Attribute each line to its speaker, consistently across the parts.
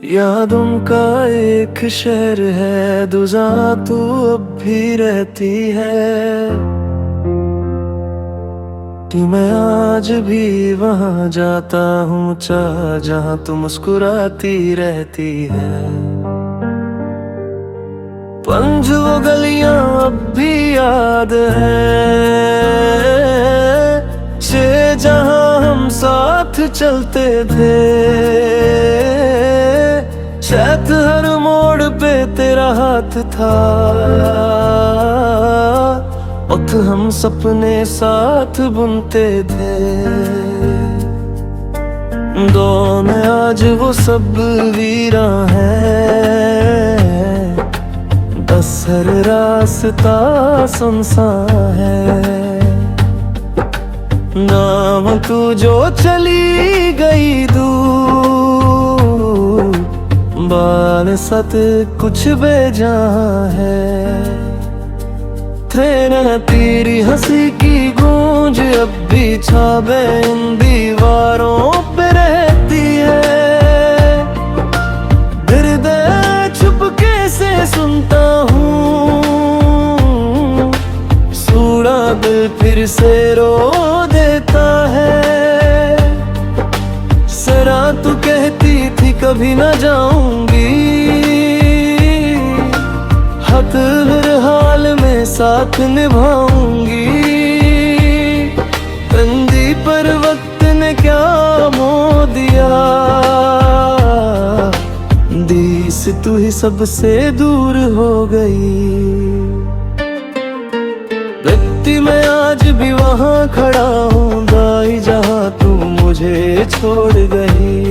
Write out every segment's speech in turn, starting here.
Speaker 1: यादों का एक शहर है दुजा तू अब भी रहती है कि मैं आज भी वहां जाता हूँ चाह जहाँ तू मुस्कुराती रहती है। पंज वो गलियां अब भी याद है से जहाँ हम साथ चलते थे। शायद हर मोड़ पे तेरा हाथ था और हम सपने साथ बुनते थे। दो में आज वो सब वीरा है बस हर रास्ता सुनसान है। नाम तू जो चली गई दूर बाल सत कुछ बेजान है। तेरे तेरी हंसी की गूंज अब भी छावे इन दीवारों पे रहती है। हृदय छुपके से सुनता हूँ सूड़ा दिल फिर से रो देता है। सरा तू कहती थी कभी न जाऊंगी हक हर हाल में साथ निभाऊंगी। कंधी पर वक्त ने क्या मोह दिया दीस तू ही सबसे दूर हो गई। व्यक्ति मैं आज भी वहाँ खड़ा हूँ दाई जहाँ तू मुझे छोड़ गई।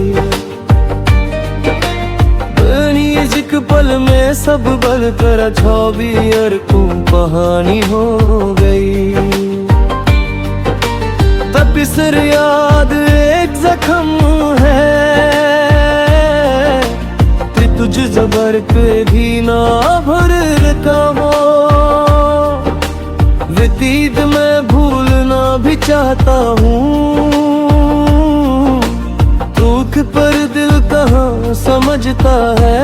Speaker 1: जिक पल में सब बल कर छौबियर को कहानी हो गई। तपिसर याद एक जख्म है कि तुझ जबर पे भी ना भरता हो। व्यतीत मैं भूलना भी चाहता हूँ दुख पर दिल कहाँ समझता है।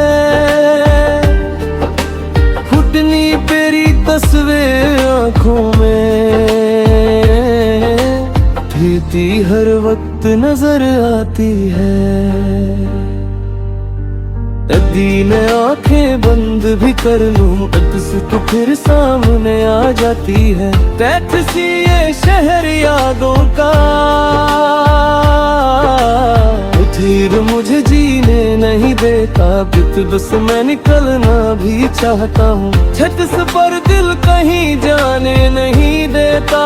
Speaker 1: फुटनी तेरी तस्वीर आँखों में भीती हर वक्त नजर आती है। यदि मैं आंखें बंद भी कर लूं तो फिर सामने आ जाती है। टैक्सी ये शहर यादों का फिर मुझे जीने नहीं देता बित बस मैं निकलना भी चाहता हूँ। छत से पर दिल कहीं जाने नहीं देता।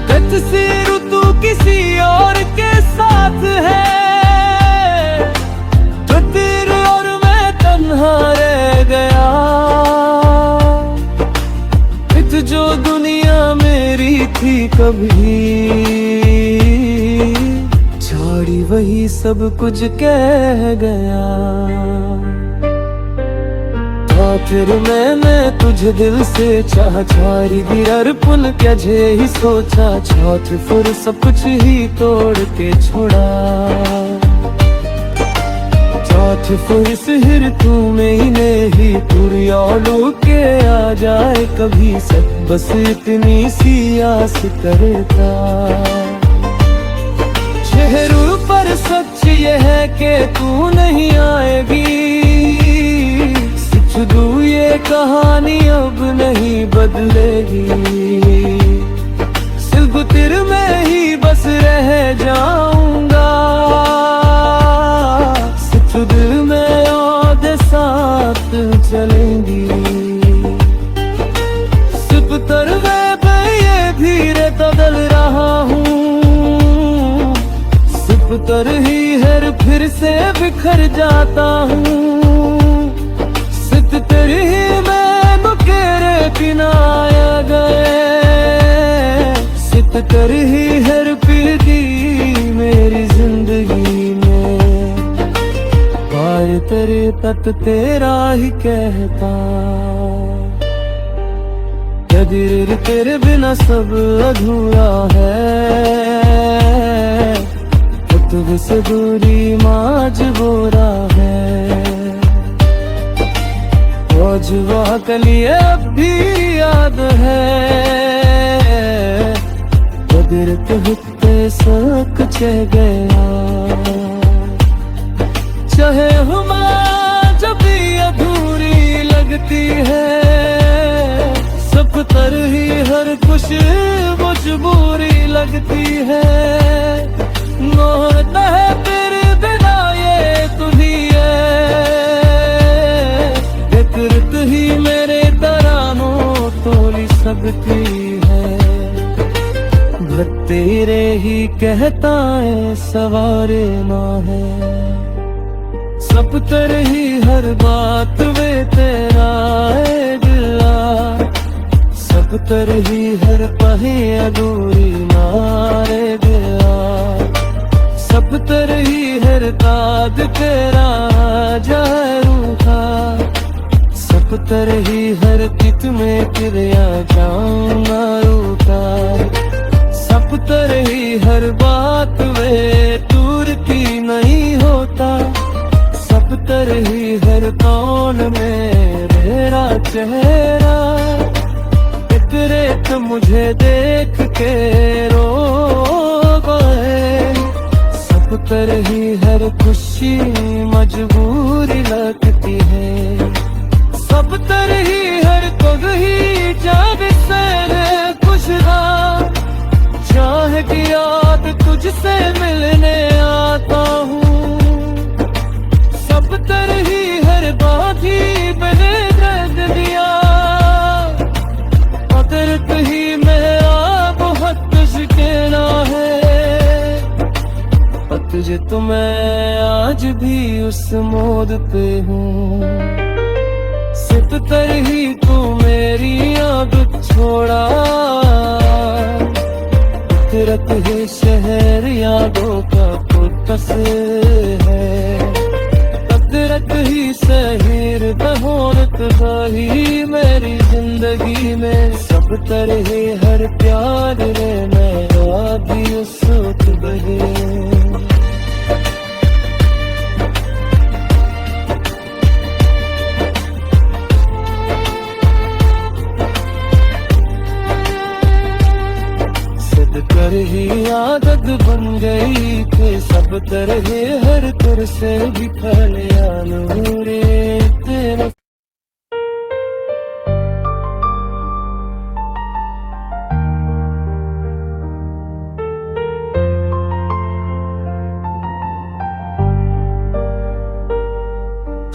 Speaker 1: टैक्सी ऋतु किसी और के साथ है तो तेरे और मैं तन्हा रह गया। इत जो दुनिया मेरी थी कभी छोड़ी वही सब कुछ कह गया। फिर मैंने तुझे दिल से चाह छारी दी अर्पण क्या जे ही सोचा छौथ फिर सब कुछ ही तोड़ के छोड़ा। चौथ फिर सिर तू में ही नहीं तुरियालू के आ जाए कभी सब बस इतनी सी आस करता। चेहरों पर सच ये है कि तू नहीं आएगी। सिद्धू ये कहानी अब नहीं बदलेगी। सिर्फ तेरे में ही बस रह जाऊंगा। सिर्फ दिल में याद साथ चलेंगी। सिर्फ तरवे पे ये धीरे बदल रहा हूँ। तर ही हर फिर से बिखर जाता हूँ। सित तर ही मैं मुकेरे पिनाया गए। सित तर ही हर फिर की मेरी जिंदगी में पार तेरे तक तेरा ही कहता। यदि तेरे बिना सब अधूरा है तुझ से दूरी मजबूरा है। वो जुआ कली अब भी याद है, कुदरत हुत्ते सक चह गया। चाहे हुमा जब भी अधूरी लगती है, सब तरह ही हर कुछ मजबूरी लगती है। मोहता है फिर बिना ये दुनिया, फितरत ही मेरे तरानों तोली सकती है। तेरे ही कहता है सवारे ना है, सब तेरे ही हर बात वे तेरा है दिला। सब तेरे ही हर पहे अधूरी मारे दिया। सब तेरे ही हर दाद तेरा जाए रूठा। सब तेरे ही हर कित में किरिया जाऊं ना रूठा। सब तेरे ही हर बात वे दूर की नहीं होता। सब तेरे ही हर कौन में मेरा चेहरा। तेरे तो मुझे देख के रो गए। सब तेरे ही हर खुशी मजबूरी लगती है। सब तेरे ही हर पग ही जब से कुछ ना चाह की याद तुझसे मिलने आता हूँ। सब तेरे ही हर बात ही मैंने दर्द दिया। कुदरत ही मेरा बहुत शिकना है। तुझे तो मैं आज भी उस मोद पे हूँ। सिर्फ तेरे ही तू मेरी आदत छोड़ा। कुदरत है शहर यादों का पुतस है। कुदरत ही शहर दहोरत ही मेरी जिंदगी में। सब तरह हर प्यार रे मेरा भी उस वक्त बहे। कर ही आदत बन गई थे। सब तरह हर तुर से भी फलिया नूरे तेरा।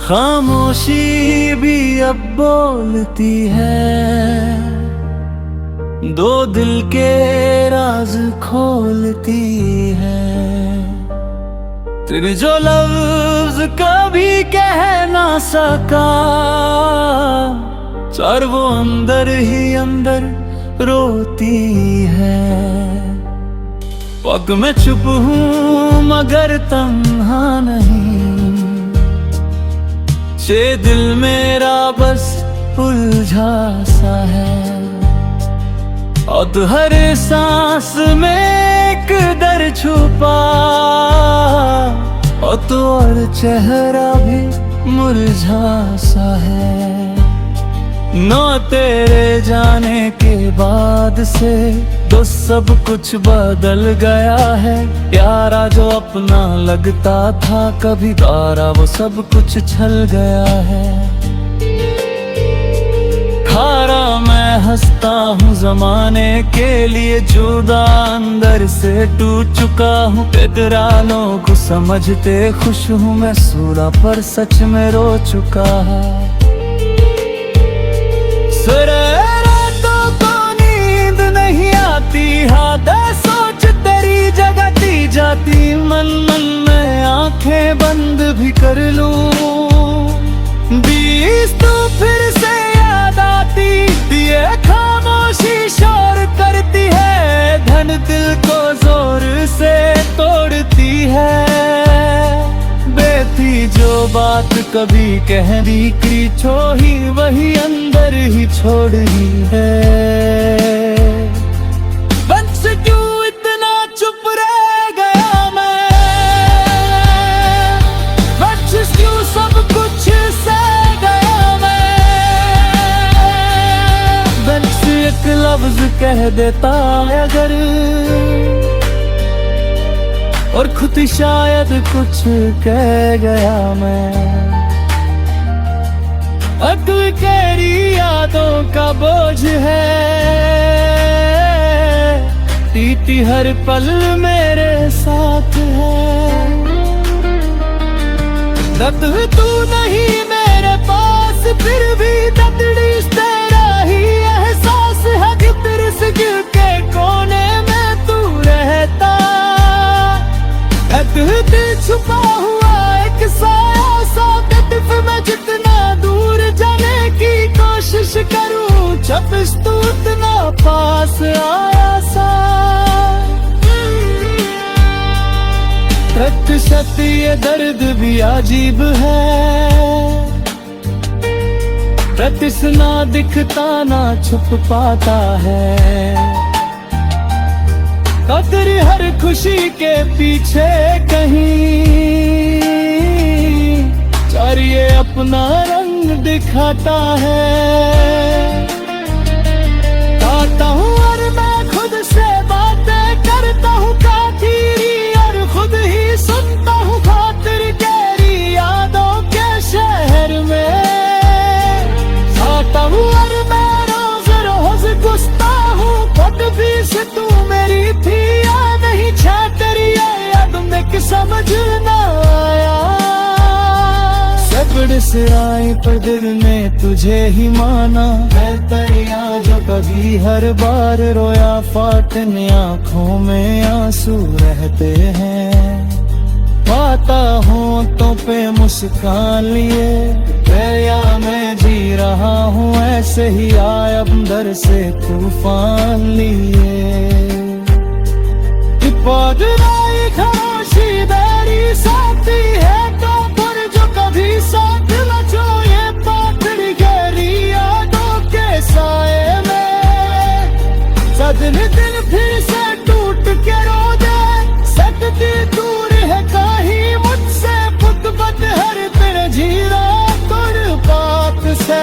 Speaker 1: खामोशी भी अब बोलती है। दो दिल के राज खोलती है। तेरे जो लफ्ज कभी कह ना सका, चार वो अंदर ही अंदर रोती है। पग में चुप हूँ मगर तन्हा नहीं। ये दिल मेरा बस उलझा सा है। और हर सांस में एक दर छुपा। और तो और चेहरा भी मुरझा सा है। न तेरे जाने के बाद से तो सब कुछ बदल गया है। प्यारा जो अपना लगता था कभी बारा वो सब कुछ छल गया है। हारा मैं हंसता हूँ जमाने के लिए जुदा अंदर से टूट चुका हूँ। बेदरानों को समझते खुश हूँ मैं सूरा पर सच में रो चुका है। रातों को नींद नहीं आती। हाथ सोच तेरी जगती जाती। मन मन में आंखें बंद भी कर लूं। बीस तो फिर से याद आती। ये खामोशी शोर करती है। धन दिल को जोर से तोड़ती है। बेथी जो बात कभी कह दी की छोड़ी वही अंदर ही छोड़ दी है। बंस क्यों इतना चुप रह गया मैं। कह देता अगर, और खुद शायद कुछ कह गया मैं। अक्ल केरी यादों का बोझ है, टीटी हर पल मेरे साथ है। दर्द तू नहीं मेरे पास, फिर भी दर्द तेरा ही एहसास है कि तेरे से गिर के कोने में तू रहता। दिल छुपा हुआ एक साया सा, मैं जितना दूर जाने की कोशिश करूं, जब तू इतना पास आया सा। प्रतिशत ये दर्द भी अजीब है, प्रतिस ना दिखता ना छुप पाता है। तेरी हर खुशी के पीछे कहीं चाहिए अपना रंग दिखाता है। गाता हूँ और मैं खुद से बातें करता हूँ काफिरी, और खुद ही सुनता हूँ खातिर तेरी यादों के शहर में। गाता हूँ और मैं रोज रोज गुस्ता हूँ, खुद भी से तू मेरी थी या नहीं, तेरी याद में कि समझ ना आया। सब्र से आई पर दिल ने तुझे ही माना, मैं तेरिया जो कभी हर बार रोया, फाटने आंखों में आंसू रहते हैं। पाता हूँ तो पे मुस्कान लिए, दरिया में जी रहा हूँ ऐसे ही, आए अंदर से तूफान लिए। पौधराई खामोशी मेरी साथी है, तो पर जो कभी साथ बचो ये पाथरी गहरी यादों के साए में। सदन दिल फिर से टूट के रो दे, सकती दूर है कहीं मुझसे, खुद बद हर तेरे जीरा तुर बात से।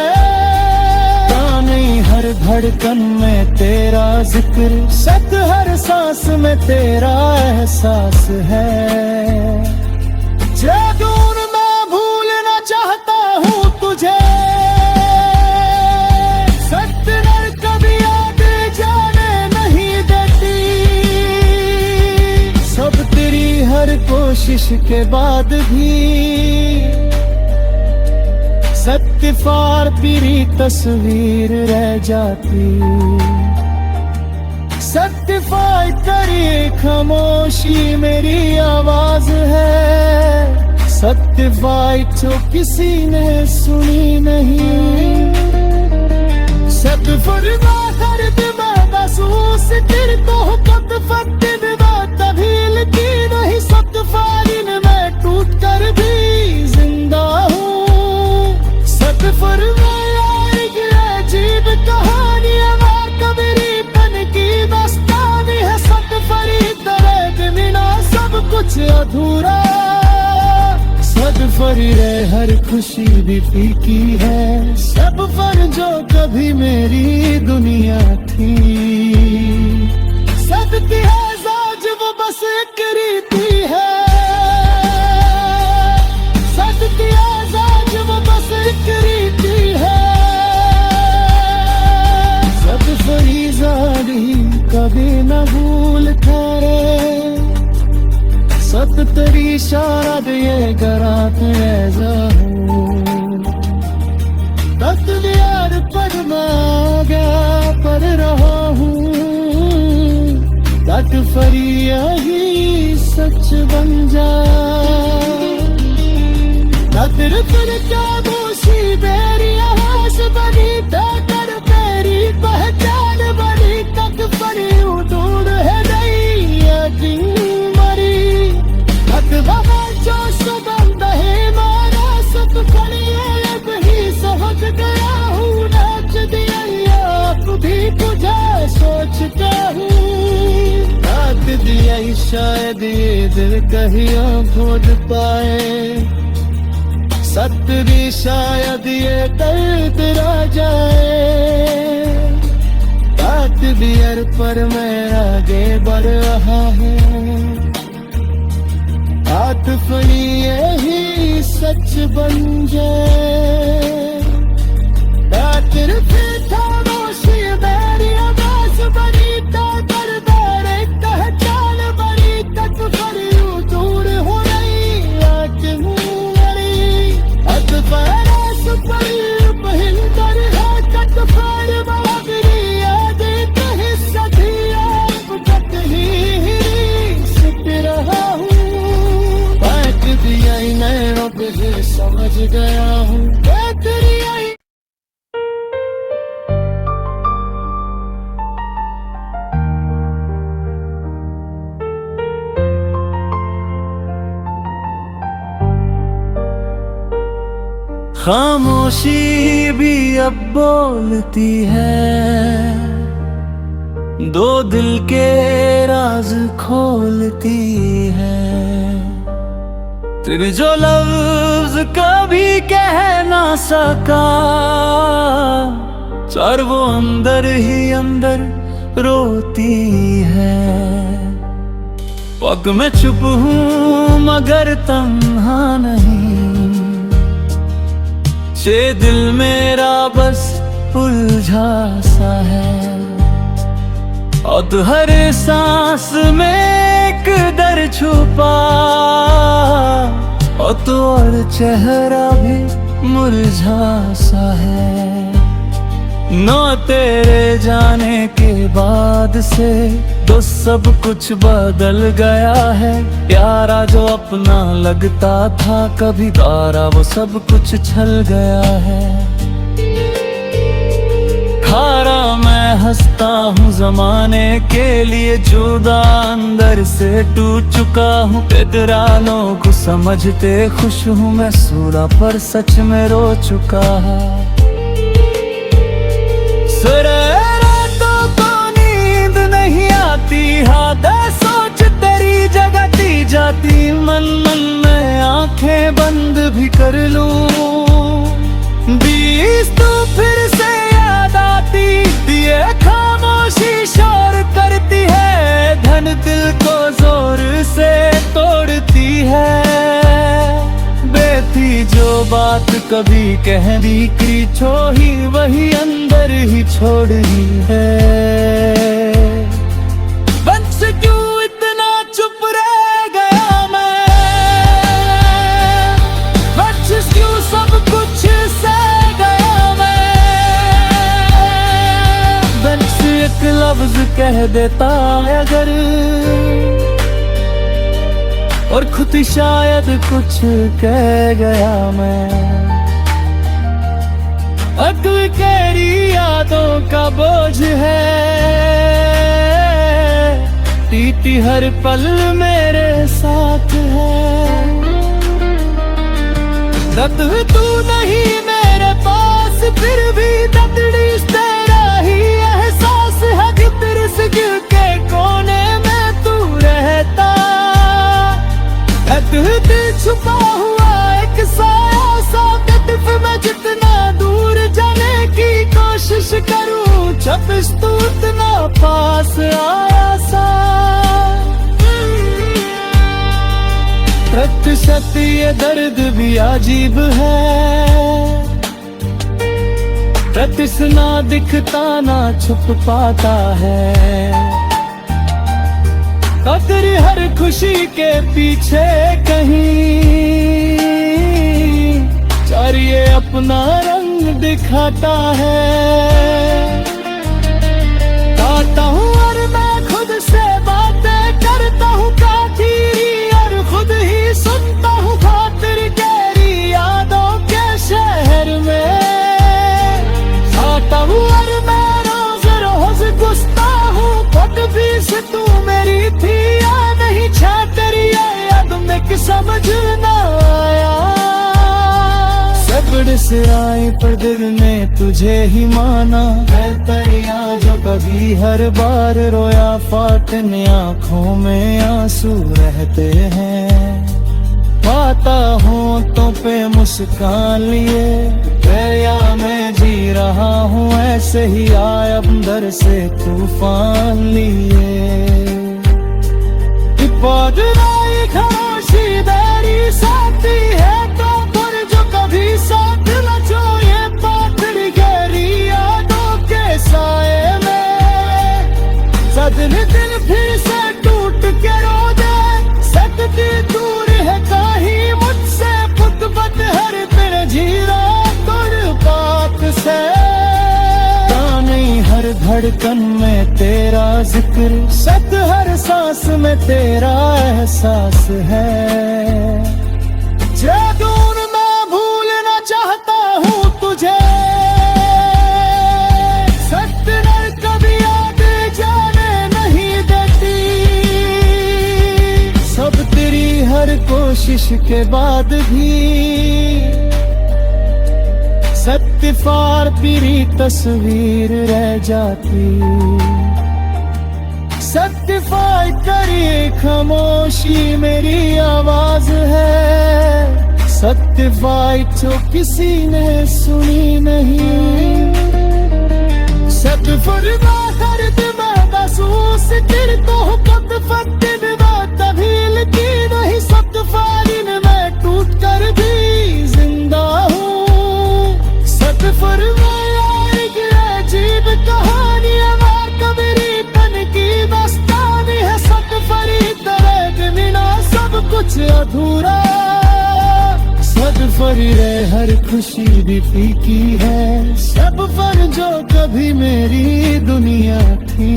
Speaker 1: नहीं हर धड़कन में तेरा जिक्र, सत हर सांस में तेरा एहसास है। जादून मैं भूलना चाहता हूँ तुझे, सत्य नर कभी याद जाने नहीं देती। सब तेरी हर कोशिश के बाद भी सत्य फार तेरी तस्वीर रह जाती। सत्य फार तेरी खामोशी मेरी आवाज है, सत्य फाइट जो किसी ने सुनी नहीं। सत्य फरमा कर दिमाग महसूस कर तो कद फट तभी की नहीं। सत्य फारिन में टूट कर भी जिंदा हूँ। अजीब कहानी कबीरी पन की दस्तानी है, सतफरी तरह बिना सब कुछ अधूरा। सतफरी रे हर खुशी भी फीकी है, सब पर जो कभी मेरी दुनिया थी। सबकी है साज वो बस एक रीति है, सबकी है साज वो बस एक रीति है। कभी न भूल करे सत तेरी शारद ये गरात तक यार पर गया पर रहा हूँ। तक फरी यही सच बन जा, तक क्या दोषी मेरी आवाज बनी, कर तेरी पहचान बनी। तक पड़ी दूर है नहीं मरी, तक बाबा जो सुगंध है मारा। सब खड़ी अब ही समझ गया हूँ, नाच दिया आप भी तुझे सोचता हूँ। रात दिया शायद ये दिल कहिया खोज पाए, सत्य भी शायद ये दर्द रह जाए। बैक बियर पर मैं आगे बढ़ रहा हूँ, आतिफ़ी यही सच बन जाए। आखिर फिर खामोशी मेरी आवाज़ बनी, तो दरबार पहचान बनी, तक पर यूं दूर हो रही आँख मुड़ी। अब बरस पड़ी पहिंदर है कट पर बाबरी यादें कहीं सधी आप कट ही सिट रहा हूँ। बैठ दिया नैनों पे फिर समझ गया हूँ, तेरी आई। खामोशी भी अब बोलती है, दो दिल के राज खोलती है। तेरे जो लफ्ज कभी कह ना सका, चार वो अंदर ही अंदर रोती है। पग में चुप हूँ मगर तन्हा नहीं, ये दिल मेरा बस उलझा सा है। और हर सांस में एक दर छुपा, और तो और चेहरा भी मुरझा सा है। नो तेरे जाने के बाद से तो सब कुछ बदल गया है। प्यारा जो अपना लगता था कभी बारा, वो सब कुछ छल गया है। खारा मैं हंसता हूँ जमाने के लिए, जुदा अंदर से टूट चुका हूँ। बेदरानों को समझते खुश हूँ मैं, सूरा पर सच में रो चुका है। रातों को नींद नहीं आती, हाथ सोच तेरी जगती जाती। मन मन में आंखें बंद भी कर लूं, बीस तो फिर से याद आती। ये खामोशी शोर करती है, धन दिल को जोर से तोड़ती है। बेथी जो बात कभी कह दी की छोड़ी, वही अंदर ही छोड़ दी है। बंस क्यों इतना चुप रह गया मैं, बंस क्यों सब कुछ सह गया मैं। बंस एक लफ्ज कह देता अगर, और खुद शायद कुछ कह गया मैं। अब तेरी यादों का बोझ है, टीटी हर पल मेरे साथ है। दर्द तू नहीं मेरे पास, फिर भी दर्द तेरा ही एहसास है। गिर से गिर के कोने में तू रहता, दिल छुपा हुआ एक साया सा। कटिफ में जितना दूर जाने की कोशिश करूं, छपिस तू उतना पास आया सा। प्रतिशत ये दर्द भी अजीब है, प्रतिस ना दिखता ना छुप पाता है। तेरी हर खुशी के पीछे कहीं चाहिए अपना रंग दिखाता है। गाता हूँ और मैं खुद से बातें करता हूँ काफी, और खुद ही सुनता हूँ खातिर तेरी यादों के शहर में। गाता हूँ और मैं रोज रोज गुस्ता हूँ, खुद भी से तू मेरी थी या नहीं, छा तेरी याद में कि समझ ना आया। सबड़ से आई पर दिल ने तुझे ही माना, मैं तेरिया जो कभी हर बार रोया। फाटने आँखों में आंसू रहते हैं, पाता होंठों पे मुस्कान लिए। दरिया में जी रहा हूँ ऐसे से ही आए अंदर से तूफान लिए पौधराई खामोशी देरी साथी है तो पर जो कभी साथ न जो ये पाथड़ी गहरी यादों के साए में सदन दिल फिर से टूट के रो दे सकती दूर है कहीं मुझसे पुत हर तेरे जीरा तुर बात से नहीं हर धड़कन में तेरा जिक्र सत हर सांस में तेरा एहसास है जादून मैं भूलना चाहता हूँ तुझे सत्य नर कभी याद जाने नहीं देती सब तेरी हर कोशिश के बाद भी सत्य फार तेरी तस्वीर रह जाती सत्य फार करिए खामोशी मेरी आवाज है सत्य फाइट जो किसी ने सुनी नहीं सत्य फरमा दर्द में महसूस कर तो पत फतिन तभी की नहीं सत्य फारिन में टूट कर भी जिंदा हूँ फरमाया एक अजीब कहानी है मेरी तन की दस्तानी है सतफरी तरह बिना सब कुछ अधूरा सतफरी रे हर खुशी भी फीकी है सब फर जो कभी मेरी दुनिया थी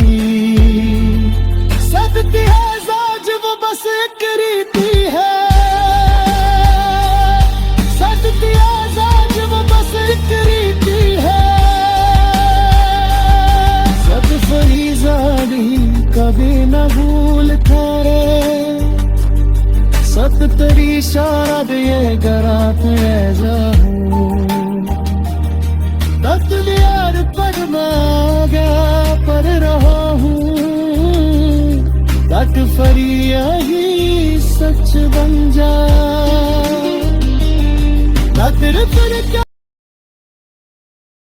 Speaker 1: सत्य है साज वो बस एक रीति है सत्य है साज वो बस एक रीति है सब फरीजादी कभी न भूल करे सत तेरी शाद ये गरात जाऊं तत्लियार पर मैं गया पर रहा हूँ तट फरी यही सच बन जा